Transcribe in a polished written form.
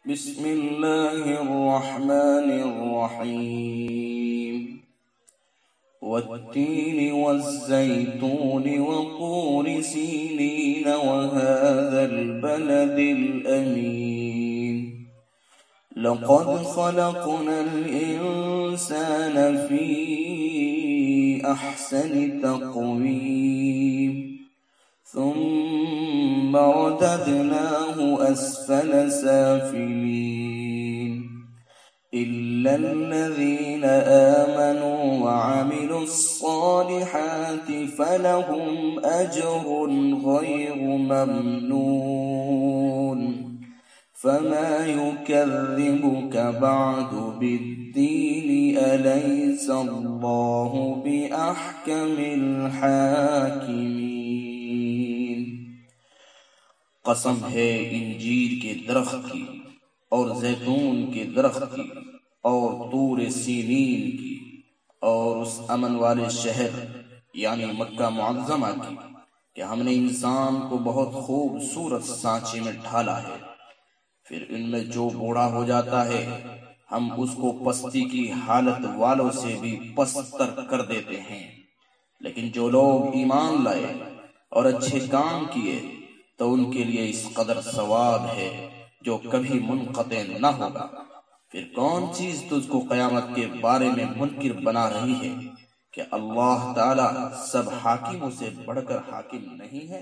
बिस्मिल्लाहिर्रहमानिर्रहीम। वत्तीन वज़्ज़ैतून वतूर सीनीन वहाज़ल बलदिल अमीन। लक़द ख़लक़नल इंसान फ़ी अहसनि तक़वीम। सुम्मा रददनाहु अस्फ़ल साफ़िलीन। इल्लल्लज़ीन आमनू वअमिलुस्सालिहाति फ़लहुम अज्रुन ग़ैरु ममनून। फमा युकज़्ज़िबुक बअदु बिद्दीन अलैसल्लाहु बिअहकमिल हाकिमीन। कसम है इंजीर के दरख्त की और जैतून के दरख्त की और तूर सीनीन की और उस अमन वाले शहर यानी मक्का मुअज़्ज़मा की कि हमने इंसान को बहुत खूबसूरत सांचे में ढाला है। फिर इनमें जो बूढ़ा हो जाता है हम उसको पस्ती की हालत वालों से भी पस्तर कर देते हैं। लेकिन जो लोग ईमान लाए और अच्छे काम किए तो उनके लिए इस कदर सवाब है जो कभी मुनक़ते न होगा। फिर कौन चीज तुझको क़यामत के बारे में मुनकिर बना रही है कि अल्लाह ताला सब हाकिमों से बढ़कर हाकिम नहीं है।